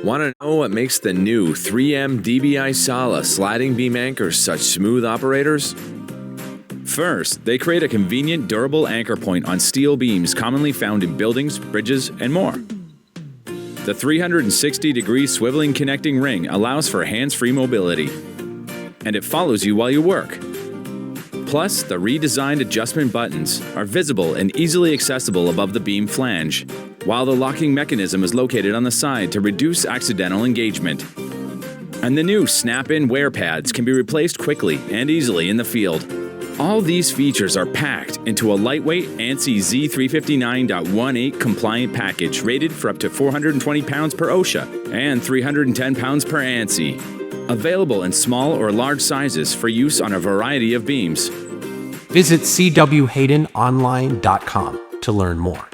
Want to know what makes the new 3M DBI-SALA Sliding Beam Anchors such smooth operators? First, they create a convenient, durable anchor point on steel beams commonly found in buildings, bridges, and more. The 360-degree swiveling connecting ring allows for hands-free mobility, and it follows you while you work. Plus, the redesigned adjustment buttons are visible and easily accessible above the beam flange, while the locking mechanism is located on the side to reduce accidental engagement. And the new snap-in wear pads can be replaced quickly and easily in the field. All these features are packed into a lightweight ANSI Z359.18 compliant package rated for up to 420 pounds per OSHA and 310 pounds per ANSI. Available in small or large sizes for use on a variety of beams. Visit cwhaydenonline.com to learn more.